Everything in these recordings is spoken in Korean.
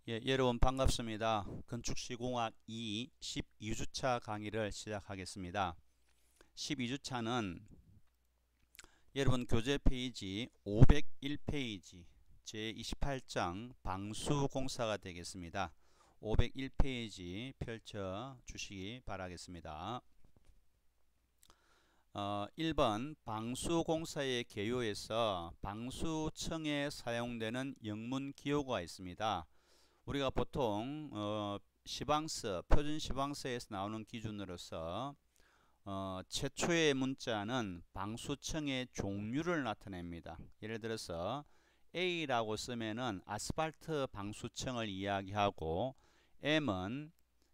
예, 여러분 반갑습니다. 건축시공학 2 12주차 강의를 시작하겠습니다. 12주차는 여러분 교재 페이지 501페이지 제28장 방수공사가 되겠습니다. 501페이지 펼쳐 주시기 바라겠습니다. 1번 방수공사의 개요에서 방수청에 사용되는 영문 기호가 있습니다. 우리가 보통 시방서, 표준 시방서에서 나오는 기준으로서 최초의 문자는 방수청의 종류를 나타냅니다. 예를 들어서 A라고 쓰면은 아스팔트 방수청을 이야기하고, M은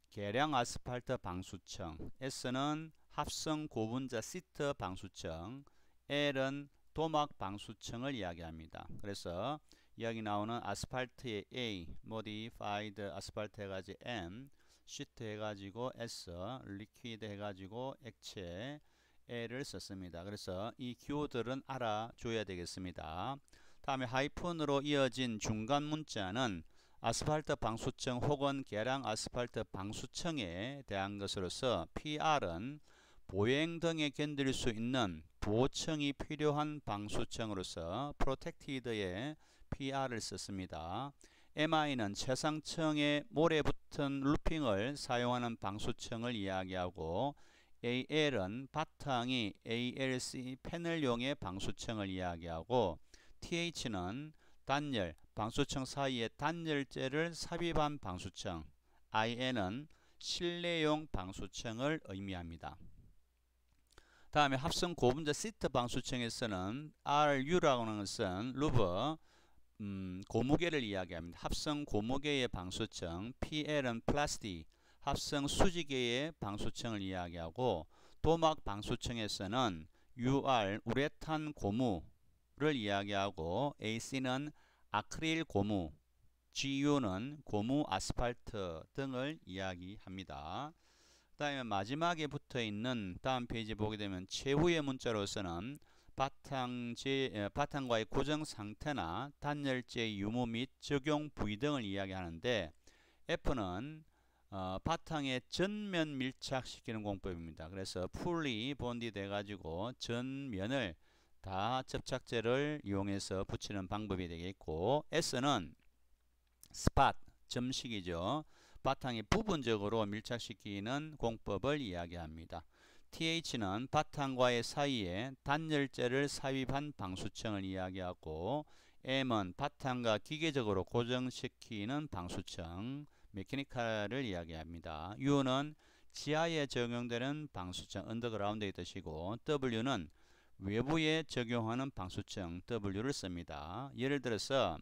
계량 아스팔트 방수청, S는 합성 고분자 시트 방수청, L은 도막 방수청을 이야기합니다. 그래서 여기 나오는 아스팔트의 A, modified 아스팔트 해가지고 M, 시트 해가지고 S, 리퀴드 해가지고 액체 L을 썼습니다. 그래서 이 기호들은 알아줘야 되겠습니다. 다음에 하이픈으로 이어진 중간 문자는 아스팔트 방수청 혹은 계량 아스팔트 방수청에 대한 것으로서 PR은 보행 등에 견딜 수 있는 보호청이 필요한 방수청으로서 프로텍티드의 PR을 썼습니다. MI는 최상층에 모래 붙은 루핑을 사용하는 방수청을 이야기하고, AL은 바탕이 ALC 패널용의 방수청을 이야기하고, TH는 단열, 방수청 사이에 단열재를 삽입한 방수청, IN은 실내용 방수청을 의미합니다. 다음에 합성 고분자 시트 방수청에서는 RU라고 하는 것은 루브, 고무계를 이야기합니다. 합성 고무계의 방수청, PL은 플라스틱, 합성 수지계의 방수청을 이야기하고, 도막 방수청에서는 UR, 우레탄 고무를 이야기하고, AC는 아크릴 고무, GU는 고무 아스팔트 등을 이야기합니다. 그 다음에 마지막에 붙어 있는 다음 페이지 보게 되면 최후의 문자로서는 바탕과의 고정 상태나 단열재 유무 및 적용 부위 등을 이야기하는데, F는 바탕에 전면 밀착시키는 공법입니다. 그래서 풀리 본디 돼가지고 전면을 다 접착제를 이용해서 붙이는 방법이 되겠고, S는 스팟, 점식이죠. 바탕에 부분적으로 밀착시키는 공법을 이야기합니다. TH는 바탕과의 사이에 단열재를 삽입한 방수청을 이야기하고, M은 바탕과 기계적으로 고정시키는 방수청, 메케니컬을 이야기합니다. U는 지하에 적용되는 방수청, 언더그라운드의 뜻이고, W는 외부에 적용하는 방수청, W를 씁니다. 예를 들어서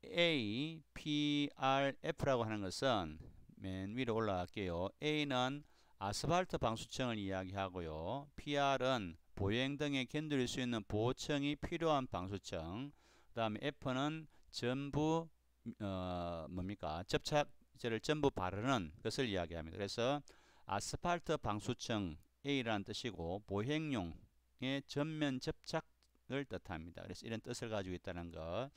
A, P, R, F라고 하는 것은 맨 위로 올라갈게요. A는 아스팔트 방수청을 이야기하고요. PR은 보행 등에 견딜 수 있는 보호청이 필요한 방수청. 그 다음에 F는 전부 접착제를 전부 바르는 것을 이야기합니다. 그래서 아스팔트 방수청 A라는 뜻이고, 보행용의 전면 접착을 뜻합니다. 그래서 이런 뜻을 가지고 있다는 것.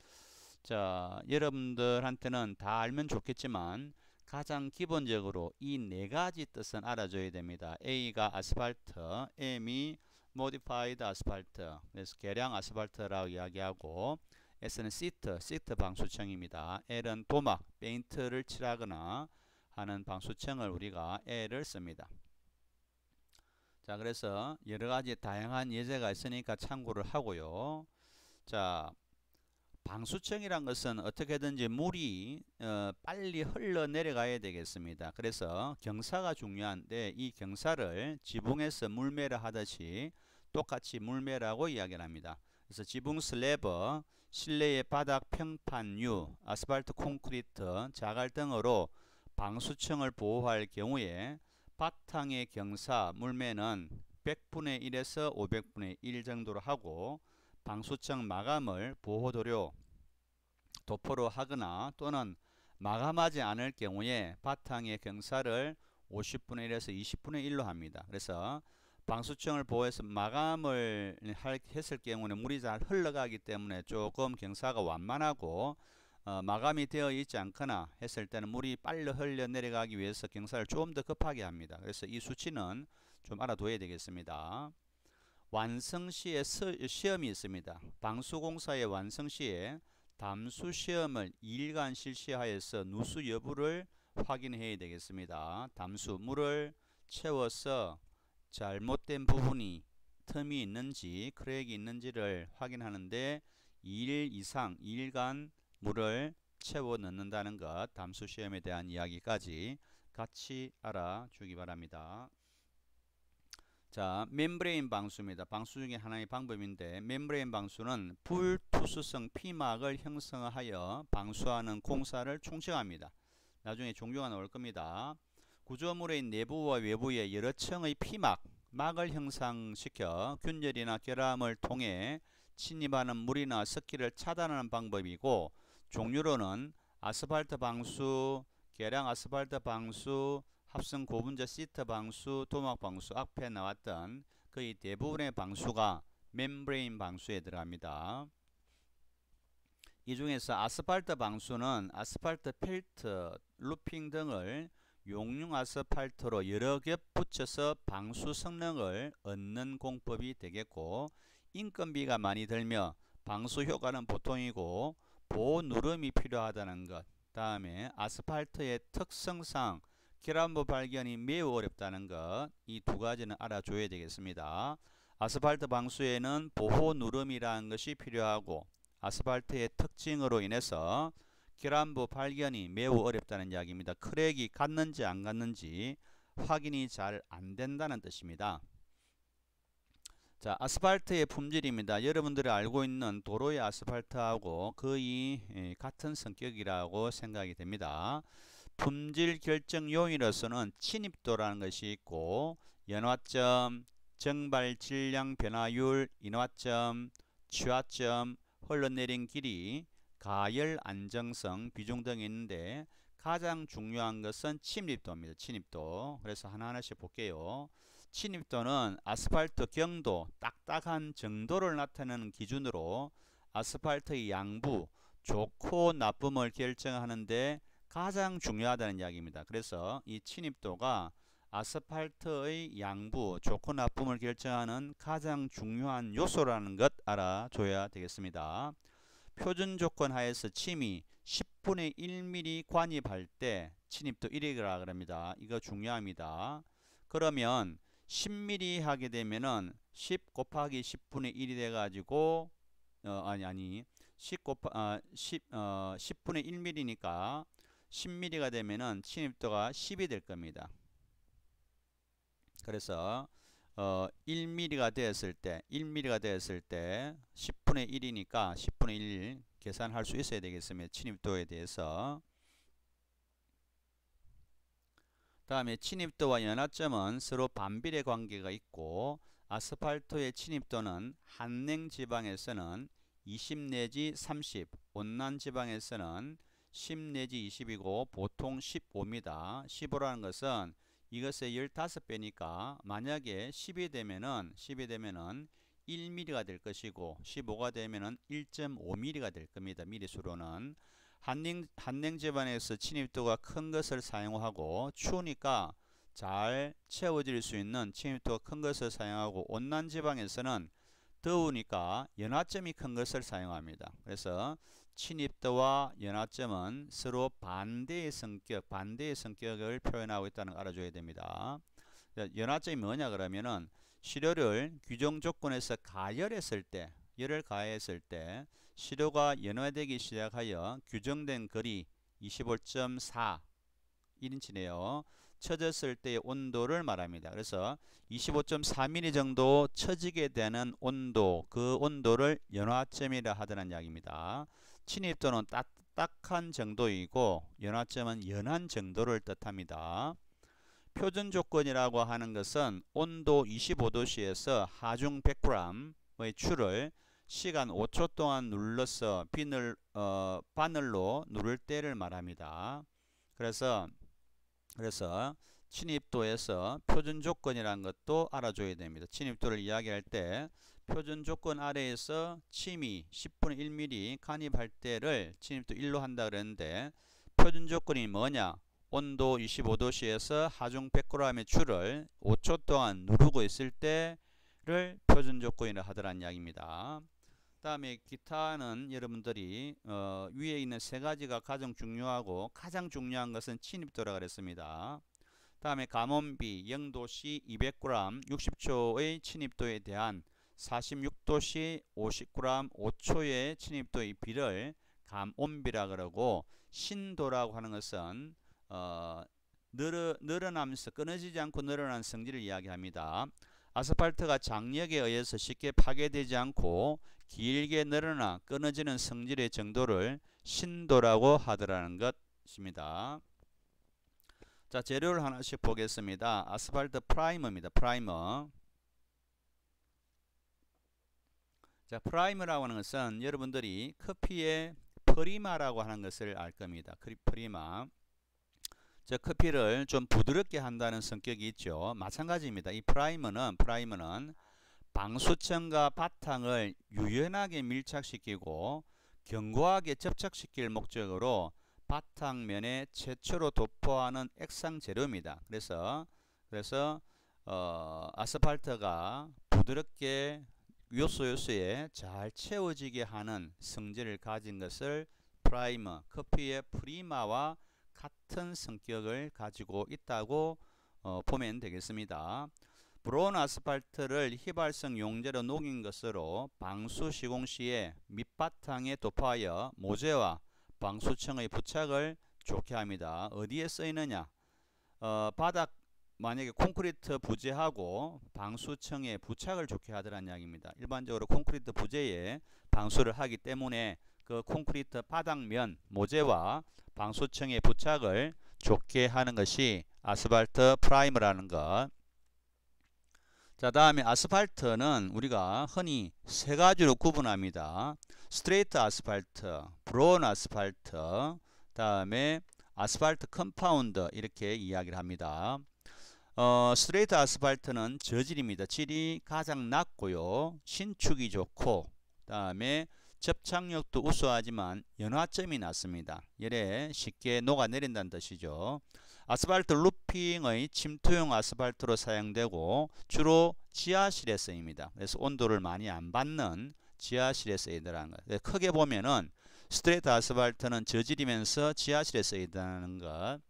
자, 여러분들한테는 다 알면 좋겠지만 가장 기본적으로 이 네 가지 뜻은 알아줘야 됩니다. A가 아스팔트, M이 modified 아스팔트, 그래서 계량 아스팔트라고 이야기하고, S는 시트 방수청입니다. L은 도막, 페인트를 칠하거나 하는 방수청을 우리가 L을 씁니다. 자, 그래서 여러 가지 다양한 예제가 있으니까 참고를 하고요. 자, 방수청이란 것은 어떻게든지 물이 빨리 흘러내려가야 되겠습니다. 그래서 경사가 중요한데, 이 경사를 지붕에서 물매를 하듯이 똑같이 물매라고 이야기를 합니다. 그래서 지붕 슬래브, 실내의 바닥 평판유, 아스팔트 콘크리트, 자갈 등으로 방수청을 보호할 경우에 바탕의 경사, 물매는 100분의 1에서 500분의 1 정도로 하고, 방수청 마감을 보호도료, 도포로 하거나 또는 마감하지 않을 경우에 바탕의 경사를 50분의 1에서 20분의 1로 합니다. 그래서 방수청을 보호해서 마감을 했을 경우는 물이 잘 흘러가기 때문에 조금 경사가 완만하고, 마감이 되어 있지 않거나 했을 때는 물이 빨리 흘러 내려가기 위해서 경사를 좀 더 급하게 합니다. 그래서 이 수치는 좀 알아둬야 되겠습니다. 완성 시에 시험이 있습니다. 방수공사의 완성 시에 담수 시험을 2일간 실시하여서 누수 여부를 확인해야 되겠습니다. 담수 물을 채워서 잘못된 부분이 틈이 있는지 크랙이 있는지를 확인하는데 2일 이상 2일간 물을 채워 넣는다는 것, 담수 시험에 대한 이야기까지 같이 알아주기 바랍니다. 자, 멤브레인 방수입니다. 방수 중에 하나의 방법인데 멤브레인 방수는 불투수성 피막을 형성하여 방수하는 공사를 충칭합니다. 나중에 종류가 나올 겁니다. 구조물의 내부와 외부에 여러 층의 막을 형성시켜 균열이나 결함을 통해 침입하는 물이나 습기를 차단하는 방법이고, 종류로는 아스팔트 방수, 계량 아스팔트 방수, 합성 고분자 시트 방수, 도막 방수, 앞에 나왔던 거의 대부분의 방수가 멤브레인 방수에 들어갑니다. 이 중에서 아스팔트 방수는 아스팔트 펠트, 루핑 등을 용융 아스팔트로 여러 겹 붙여서 방수 성능을 얻는 공법이 되겠고, 인건비가 많이 들며 방수 효과는 보통이고 보호 누름이 필요하다는 것, 다음에 아스팔트의 특성상 결함부 발견이 매우 어렵다는 것, 이 두 가지는 알아줘야 되겠습니다. 아스팔트 방수에는 보호 누름이라는 것이 필요하고 아스팔트의 특징으로 인해서 결함부 발견이 매우 어렵다는 이야기입니다. 크랙이 갔는지 안 갔는지 확인이 잘 안 된다는 뜻입니다. 자, 아스팔트의 품질입니다. 여러분들이 알고 있는 도로의 아스팔트하고 거의 같은 성격이라고 생각이 됩니다. 품질 결정 요인으로서는 침입도라는 것이 있고, 연화점, 정발 질량 변화율, 인화점, 취화점, 흘러내린 길이, 가열 안정성, 비중 등이 있는데 가장 중요한 것은 침입도입니다. 침입도. 그래서 하나하나씩 볼게요. 침입도는 아스팔트 경도, 딱딱한 정도를 나타내는 기준으로 아스팔트의 양부, 좋고 나쁨을 결정하는데 가장 중요하다는 이야기입니다. 그래서 이 침입도가 아스팔트의 양부, 좋고 나쁨을 결정하는 가장 중요한 요소라는 것 알아줘야 되겠습니다. 표준 조건 하에서 침이 10분의 1mm 관입할 때 침입도 1이라 그럽니다. 이거 중요합니다. 그러면 10mm 하게 되면은 10 곱하기 10분의 1이 돼 가지고 10분의 1mm니까 10mm가 되면은 침입도가 10이 될 겁니다. 그래서 1mm가 되었을 때 10분의 1이니까 10분의 1 계산할 수 있어야 되겠습니다. 침입도에 대해서. 다음에 침입도와 연화점은 서로 반비례 관계가 있고, 아스팔트의 침입도는 한냉 지방에서는 20 내지 30, 온난 지방에서는 10 내지 20이고 보통 15입니다. 15라는 것은 이것의 15배니까 만약에 10이 되면은 1mm가 될 것이고 15가 되면은 1.5mm가 될 겁니다. 미리수로는. 한냉 지방에서 침입도가 큰 것을 사용하고, 추우니까 잘 채워질 수 있는 침입도가 큰 것을 사용하고, 온난 지방에서는 더우니까 연화점이 큰 것을 사용합니다. 그래서 침입도와 연화점은 서로 반대의 성격을 표현하고 있다는 걸 알아줘야 됩니다. 연화점이 뭐냐 그러면은 시료를 규정 조건에서 가열했을 때, 열을 가했을 때 시료가 연화되기 시작하여 규정된 거리 25.4 1인치네요. 쳐졌을 때의 온도를 말합니다. 그래서 25.4mm 정도 쳐지게 되는 온도, 그 온도를 연화점이라 하다는 이야기입니다. 침입도는 딱딱한 정도이고 연화점은 연한 정도를 뜻합니다. 표준 조건이라고 하는 것은 온도 25도씨에서 하중 100g의 추를 시간 5초 동안 눌러서 바늘로 누를 때를 말합니다. 그래서 침입도에서 표준 조건이라는 것도 알아줘야 됩니다. 침입도를 이야기할 때 표준 조건 아래에서 침이 10분의 1mm 간입할 때를 침입도 1로 한다 그랬는데 표준 조건이 뭐냐? 온도 25도씨에서 하중 100g의 줄을 5초 동안 누르고 있을 때를 표준 조건이라 하더란 이야기입니다. 다음에 기타는 여러분들이 위에 있는 세 가지가 가장 중요하고 가장 중요한 것은 침입도라 그랬습니다. 다음에 감온비 0도씨 200g 60초의 침입도에 대한 46도씨 50g 5초의 침입도의 비를 감온비라 그러고, 신도라고 하는 것은 늘어나면서 끊어지지 않고 늘어나는 성질을 이야기합니다. 아스팔트가 장력에 의해서 쉽게 파괴되지 않고 길게 늘어나 끊어지는 성질의 정도를 신도라고 하더라는 것입니다. 자, 재료를 하나씩 보겠습니다. 아스팔트 프라이머입니다. 프라이머. 자, 프라이머라고 하는 것은 여러분들이 커피의 프리마라고 하는 것을 알 겁니다. 프리마. 저 커피를 좀 부드럽게 한다는 성격이 있죠. 마찬가지입니다. 이 프라이머는 방수층과 바탕을 유연하게 밀착시키고 견고하게 접착시킬 목적으로 바탕면에 최초로 도포하는 액상 재료입니다. 그래서 아스팔트가 부드럽게 요소에 잘 채워지게 하는 성질을 가진 것을 프라이머, 커피의 프리마와 같은 성격을 가지고 있다고 보면 되겠습니다. 브로운 아스팔트를 휘발성 용제로 녹인 것으로 방수 시공 시에 밑바탕에 도포하여 모재와 방수층의 부착을 좋게 합니다. 어디에 쓰이느냐? 바닥 만약에 콘크리트 부재하고 방수층에 부착을 좋게 하더란 이야기입니다. 일반적으로 콘크리트 부재에 방수를 하기 때문에 그 콘크리트 바닥면 모재와 방수층의 부착을 좋게 하는 것이 아스팔트 프라이머라는 것. 자, 다음에 아스팔트는 우리가 흔히 세 가지로 구분합니다. 스트레이트 아스팔트, 브로운 아스팔트, 다음에 아스팔트 컴파운드, 이렇게 이야기를 합니다. 스트레이트 아스팔트는 저질입니다. 질이 가장 낮고요, 신축이 좋고, 다음에 접착력도 우수하지만 연화점이 낮습니다. 열에 쉽게 녹아내린다는 뜻이죠. 아스팔트 루핑의 침투용 아스팔트로 사용되고 주로 지하실에 쓰입니다. 그래서 온도를 많이 안 받는 지하실에 쓰이더라는 것. 크게 보면은 스트레이트 아스팔트는 저질이면서 지하실에 쓰이다는 것.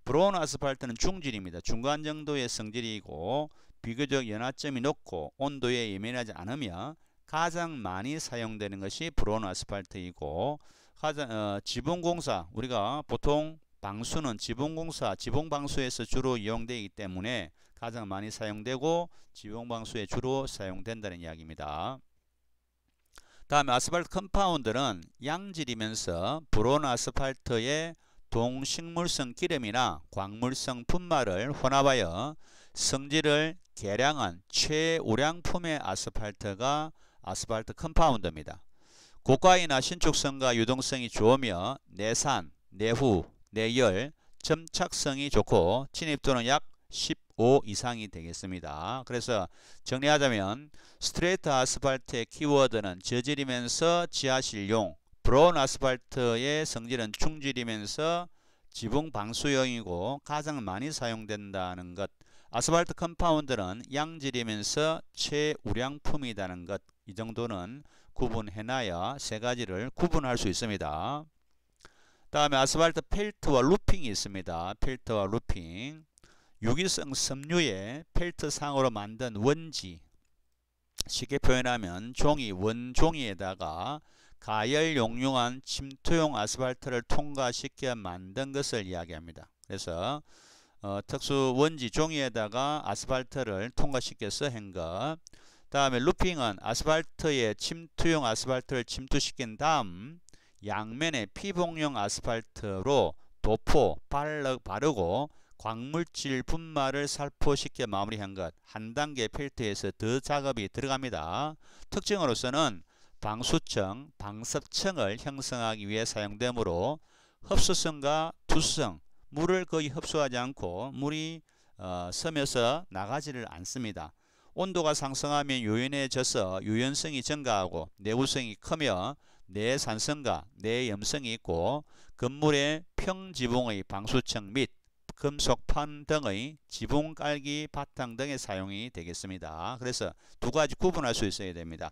브로운 아스팔트는 중질입니다. 중간 정도의 성질이고 비교적 연화점이 높고 온도에 예민하지 않으며 가장 많이 사용되는 것이 브로운 아스팔트이고, 지붕공사, 우리가 보통 방수는 지붕공사, 지붕방수에서 주로 이용되기 때문에 가장 많이 사용되고 지붕방수에 주로 사용된다는 이야기입니다. 다음에 아스팔트 컴파운드는 양질이면서 브로운 아스팔트에 동식물성 기름이나 광물성 분말을 혼합하여 성질을 개량한 최우량품의 아스팔트가 아스팔트 컴파운드입니다. 고가이나 신축성과 유동성이 좋으며 내산, 내후, 내열, 점착성이 좋고 침입도는 약 15 이상이 되겠습니다. 그래서 정리하자면 스트레이트 아스팔트의 키워드는 저질이면서 지하실용, 브로운 아스팔트의 성질은 중질이면서 지붕 방수용이고 가장 많이 사용된다는 것. 아스팔트 컴파운드는 양질이면서 최우량품이라는 것. 이 정도는 구분해놔야 세 가지를 구분할 수 있습니다. 다음에 아스팔트 펠트와 루핑이 있습니다. 펠트와 루핑. 유기성 섬유의 펠트상으로 만든 원지, 쉽게 표현하면 종이, 원종이에다가 가열용융한 침투용 아스팔트를 통과시켜 만든 것을 이야기합니다. 그래서 특수 원지 종이에다가 아스팔트를 통과시켜서 한 것. 다음에 루핑은 아스팔트에 침투용 아스팔트를 침투시킨 다음 양면에 피복용 아스팔트로 도포, 바르고 광물질 분말을 살포시켜 마무리한 것. 한 단계 펠트에서 더 작업이 들어갑니다. 특징으로서는 방수층, 방습층을 형성하기 위해 사용되므로 흡수성과 투수성, 물을 거의 흡수하지 않고 물이 스며서 나가지를 않습니다. 온도가 상승하면 유연해져서 유연성이 증가하고 내구성이 크며 내산성과 내염성이 있고 건물의 평지붕의 방수층 및 금속판 등의 지붕 깔기 바탕 등의 사용이 되겠습니다. 그래서 두 가지 구분할 수 있어야 됩니다.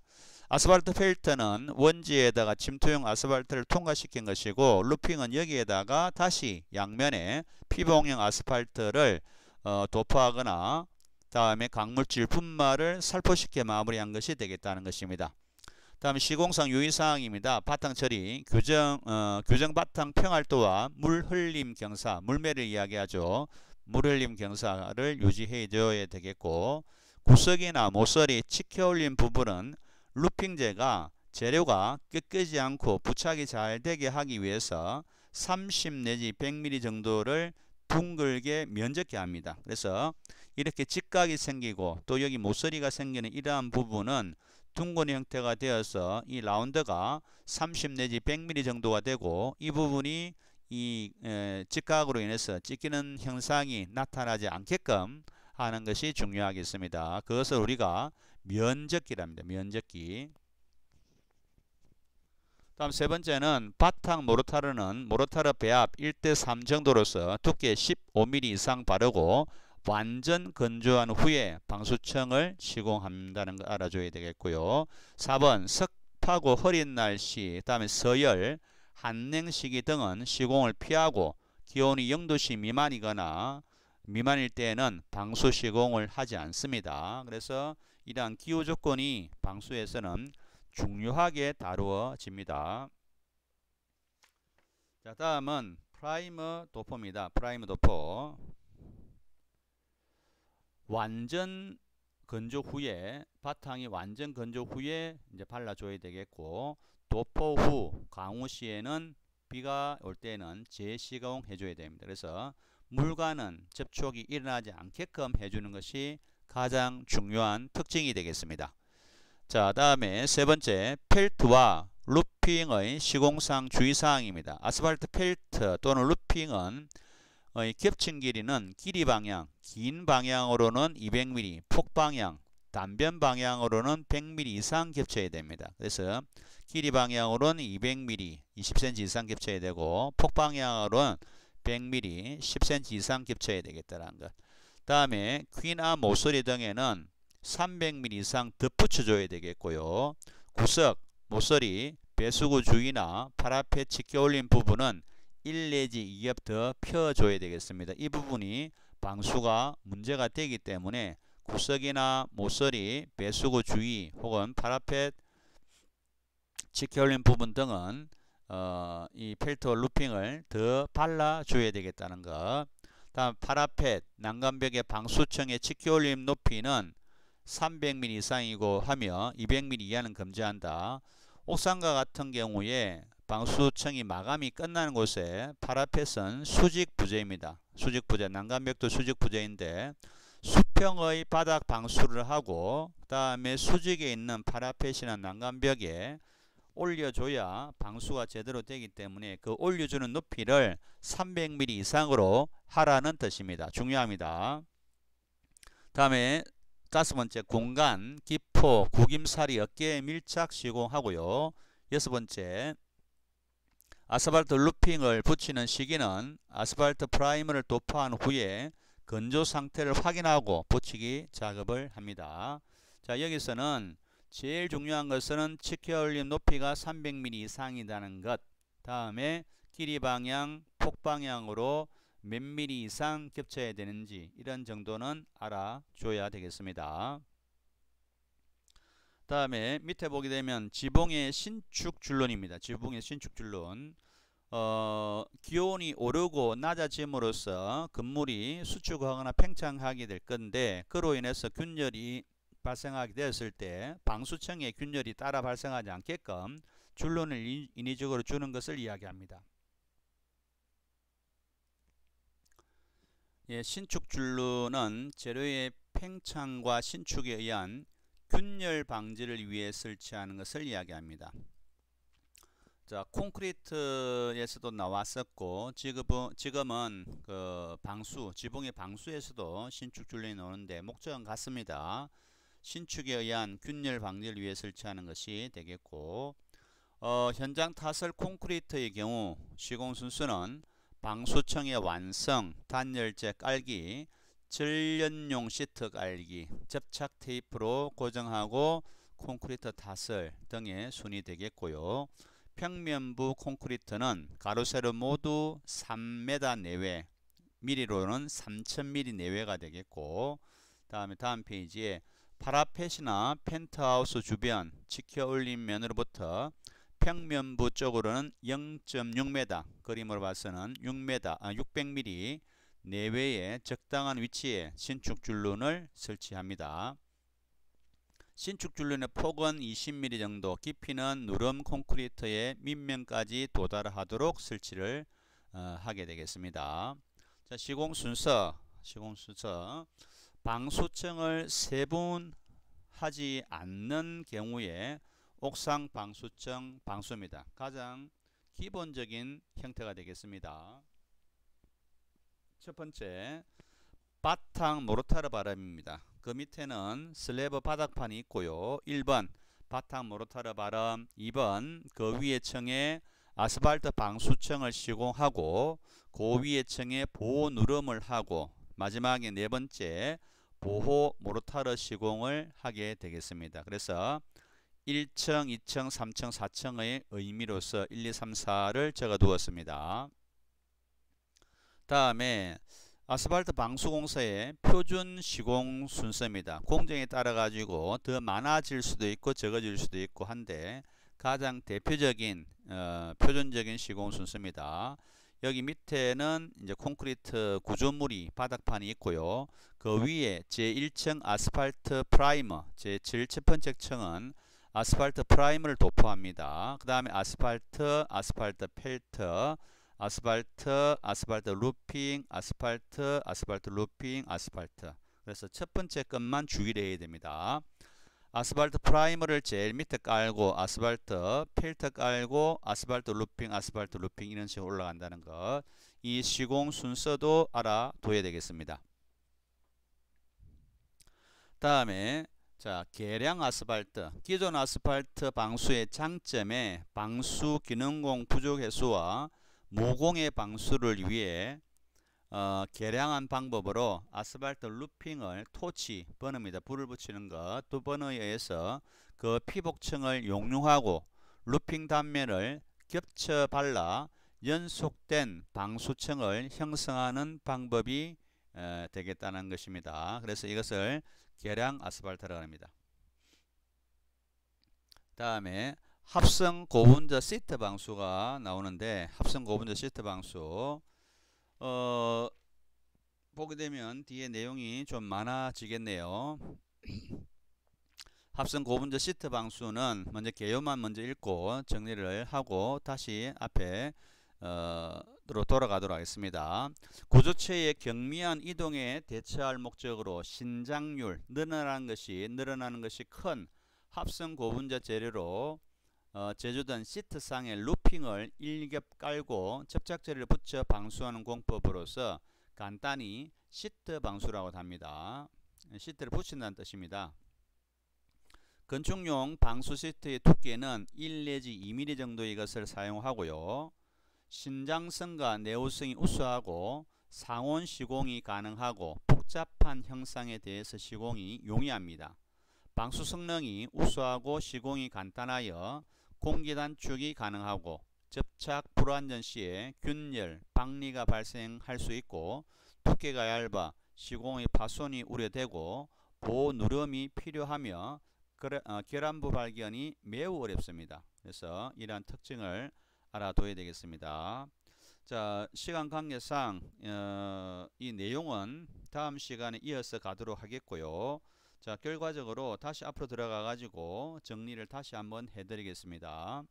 아스팔트 펠트는 원지에다가 침투용 아스팔트를 통과시킨 것이고 루핑은 여기에다가 다시 양면에 피봉형 아스팔트를 도포하거나 다음에 강물질 분말을 살포시켜 마무리한 것이 되겠다는 것입니다. 다음 시공상 유의사항입니다. 바탕 처리, 규정 바탕 평활도와 물 흘림 경사, 물매를 이야기하죠. 물 흘림 경사를 유지해 줘야 되겠고 구석이나 모서리 치켜 올린 부분은 루핑재가 재료가 꺾이지 않고 부착이 잘 되게 하기 위해서 30 내지 100mm 정도를 둥글게 면적게 합니다. 그래서 이렇게 직각이 생기고 또 여기 모서리가 생기는 이러한 부분은 둥근 형태가 되어서 이 라운드가 30 내지 100mm 정도가 되고 이 부분이 이 직각으로 인해서 찢기는 현상이 나타나지 않게끔 하는 것이 중요하겠습니다. 그것을 우리가 면적기랍니다. 면적기. 다음 세 번째는 바탕 모르타르는 모르타르 배합 1:3 정도로서 두께 15mm 이상 바르고 완전 건조한 후에 방수층을 시공한다는 거 알아줘야 되겠고요. 4번 습하고 흐린 날씨, 다음에 서열, 한냉 시기 등은 시공을 피하고 기온이 0도씨 미만일 때에는 방수 시공을 하지 않습니다. 그래서 이러한 기후 조건이 방수에서는 중요하게 다루어집니다. 자, 다음은 프라이머 도포입니다. 프라이머 도포. 완전 건조 후에 바탕이 완전 건조 후에 이제 발라줘야 되겠고 도포 후 강우 시에는 비가 올 때는 재시공 해줘야 됩니다. 그래서 물과는 접촉이 일어나지 않게끔 해주는 것이 가장 중요한 특징이 되겠습니다. 자, 다음에 세 번째 펠트와 루핑의 시공상 주의사항입니다. 아스팔트 펠트 또는 루핑은 겹친 길이는 길이 방향, 긴 방향으로는 200mm, 폭 방향, 단변 방향으로는 100mm 이상 겹쳐야 됩니다. 그래서 길이 방향으로는 200mm, 20cm 이상 겹쳐야 되고 폭 방향으로는 100mm, 10cm 이상 겹쳐야 되겠다는 것. 다음에 퀸암 모서리 등에는 300mm 이상 덧붙여줘야 되겠고요. 구석, 모서리, 배수구 주위나 파라페 치켜 올린 부분은 1 내지 2겹 더 펴줘야 되겠습니다. 이 부분이 방수가 문제가 되기 때문에 구석이나 모서리, 배수구 주위 혹은 파라펫 치켜 올린 부분 등은 이 펠트 루핑을 더 발라줘야 되겠다는 것. 다음 파라펫, 난간벽의 방수층의 치켜 올림 높이는 300mm 이상이고 하며 200mm 이하는 금지한다. 옥상과 같은 경우에 방수층이 마감이 끝나는 곳에 파라펫은 수직 부재입니다. 수직 부재, 난간벽도 수직 부재인데 수평의 바닥 방수를 하고 그 다음에 수직에 있는 파라펫이나 난간벽에 올려줘야 방수가 제대로 되기 때문에 그 올려주는 높이를 300mm 이상으로 하라는 뜻입니다. 중요합니다. 다음에 다섯 번째 공간, 기포, 구김살이 어깨에 밀착 시공하고요. 여섯 번째 아스팔트 루핑을 붙이는 시기는 아스팔트 프라이머를 도포한 후에 건조 상태를 확인하고 붙이기 작업을 합니다. 자, 여기서는 제일 중요한 것은 치켜 올림 높이가 300mm 이상이라는 것, 다음에 길이 방향, 폭 방향으로 몇 미리 이상 겹쳐야 되는지 이런 정도는 알아줘야 되겠습니다. 다음에 밑에 보게 되면 지붕의 신축 줄론입니다. 지붕의 신축 줄론. 기온이 오르고 낮아짐으로써 건물이 수축하거나 팽창하게 될 건데 그로 인해서 균열이 발생하게 되었을 때 방수층에 균열이 따라 발생하지 않게끔 줄론을 인위적으로 주는 것을 이야기합니다. 예, 신축 줄론은 재료의 팽창과 신축에 의한 균열 방지를 위해 설치하는 것을 이야기합니다. 자, 콘크리트에서도 나왔었고 지금은 그 방수, 지붕의 방수에서도 신축 줄론이 나오는데 목적은 같습니다. 신축에 의한 균열 방지를 위해 설치하는 것이 되겠고, 현장 타설 콘크리트의 경우 시공 순서는 방수층의 완성, 단열재 깔기, 전련용 시트 깔기, 접착 테이프로 고정하고 콘크리트 타설 등의 순이 되겠고요. 평면부 콘크리트는 가로 세로 모두 3m 내외, 미리로는 3000mm 내외가 되겠고, 다음 페이지에 파라펫이나 펜트하우스 주변 지켜 올린 면으로부터 평면부 쪽으로는 0.6m, 그림으로 봐서는 600mm 내외의 적당한 위치에 신축줄눈을 설치합니다. 신축줄눈의 폭은 20mm 정도, 깊이는 누름 콘크리트의 밑면까지 도달하도록 설치를 하게 되겠습니다. 자, 시공 순서. 방수층을 세분하지 않는 경우에 옥상 방수층 방수입니다. 가장 기본적인 형태가 되겠습니다. 첫 번째, 바탕 모르타르 바람입니다. 그 밑에는 슬래브 바닥판이 있고요. 1번 바탕 모르타르 바람, 2번 그 위에 층에 아스팔트 방수층을 시공하고 그 위에 층에 보호 누름을 하고 마지막에 네 번째 보호 모르타르 시공을 하게 되겠습니다. 그래서 1층, 2층, 3층, 4층의 의미로서 1, 2, 3, 4를 적어 두었습니다. 다음에 아스팔트 방수공사의 표준 시공 순서입니다. 공정에 따라 가지고 더 많아질 수도 있고 적어질 수도 있고 한데 가장 대표적인 표준적인 시공 순서입니다. 여기 밑에는 이제 콘크리트 구조물이 바닥판이 있고요. 그 위에 제1층 아스팔트 프라이머, 제7첫 번째 층은 아스팔트 프라이머를 도포합니다. 그 다음에 아스팔트 펠터, 아스팔트 루핑, 아스팔트 루핑, 아스팔트. 그래서 첫 번째 것만 주의를 해야 됩니다. 아스팔트 프라이머를 제일 밑에 깔고 아스팔트 필터 깔고 아스팔트 루핑 이런 식으로 올라간다는 것. 이 시공 순서도 알아둬야 되겠습니다. 다음에 자, 계량 아스팔트. 기존 아스팔트 방수의 장점에 방수 기능공 부족 해소와 모공의 방수를 위해 계량한 방법으로 아스팔트 루핑을 토치, 버너입니다. 불을 붙이는 것, 두 버너에 의해서 그 피복층을 용융하고 루핑 단면을 겹쳐 발라 연속된 방수층을 형성하는 방법이 되겠다는 것입니다. 그래서 이것을 계량 아스팔트라고 합니다. 다음에 합성 고분자 시트 방수가 나오는데, 합성 고분자 시트 방수 보게 되면 뒤에 내용이 좀 많아지겠네요. 합성 고분자 시트 방수는 먼저 개요만 먼저 읽고 정리를 하고 다시 앞에 돌아가도록 하겠습니다. 구조체의 경미한 이동에 대처할 목적으로 신장률, 늘어나는 것이 큰 합성 고분자 재료로 제조된 시트상에 루핑을 일겹 깔고 접착제를 붙여 방수하는 공법으로서 간단히 시트 방수라고 합니다. 시트를 붙인다는 뜻입니다. 건축용 방수 시트의 두께는 1 내지 2mm 정도의 것을 사용하고요. 신장성과 내구성이 우수하고 상온 시공이 가능하고 복잡한 형상에 대해서 시공이 용이합니다. 방수 성능이 우수하고 시공이 간단하여 공기 단축이 가능하고 접착 불완전 시에 균열, 박리가 발생할 수 있고 두께가 얇아 시공의 파손이 우려되고 보호 누름이 필요하며 결함부 발견이 매우 어렵습니다. 그래서 이러한 특징을 알아둬야 되겠습니다. 자, 시간 관계상 이 내용은 다음 시간에 이어서 가도록 하겠고요. 자, 결과적으로 다시 앞으로 들어가 가지고 정리를 다시 한번 해드리겠습니다.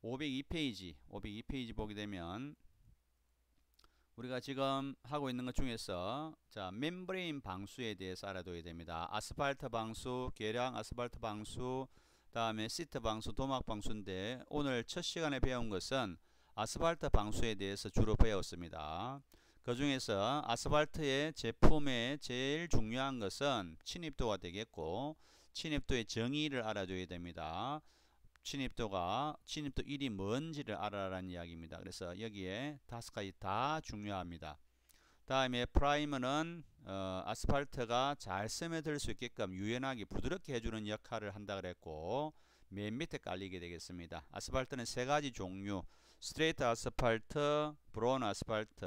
502페이지 보게 되면 우리가 지금 하고 있는 것 중에서 자, 멤브레인 방수에 대해서 알아둬야 됩니다. 아스팔트 방수, 계량 아스팔트 방수, 다음에 시트 방수, 도막 방수인데 오늘 첫 시간에 배운 것은 아스팔트 방수에 대해서 주로 배웠습니다. 그 중에서 아스팔트의 제품의 제일 중요한 것은 침입도가 되겠고, 침입도의 정의를 알아줘야 됩니다. 침입도 1이 뭔지를 알아라는 이야기입니다. 그래서 여기에 5가지 다 중요합니다. 다음에 프라이머는 아스팔트가 잘 스며들 수 있게끔 유연하게 부드럽게 해주는 역할을 한다 그랬고, 맨 밑에 깔리게 되겠습니다. 아스팔트는 3가지 종류, 스트레이트 아스팔트, 브로운 아스팔트,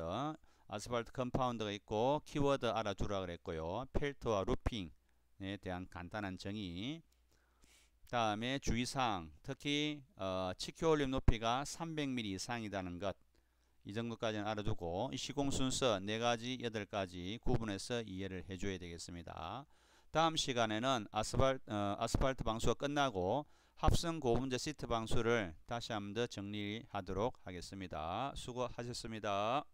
아스팔트 컴파운드가 있고, 키워드 알아두라 그랬고요. 펠트와 루핑에 대한 간단한 정의. 다음에 주의사항, 특히 치켜 올림 높이가 300mm 이상이라는 것, 이 정도까지는 알아두고 시공 순서 4가지, 8가지 구분해서 이해를 해줘야 되겠습니다. 다음 시간에는 아스팔트 방수가 끝나고 합성 고분자 시트 방수를 다시 한번 더 정리하도록 하겠습니다. 수고하셨습니다.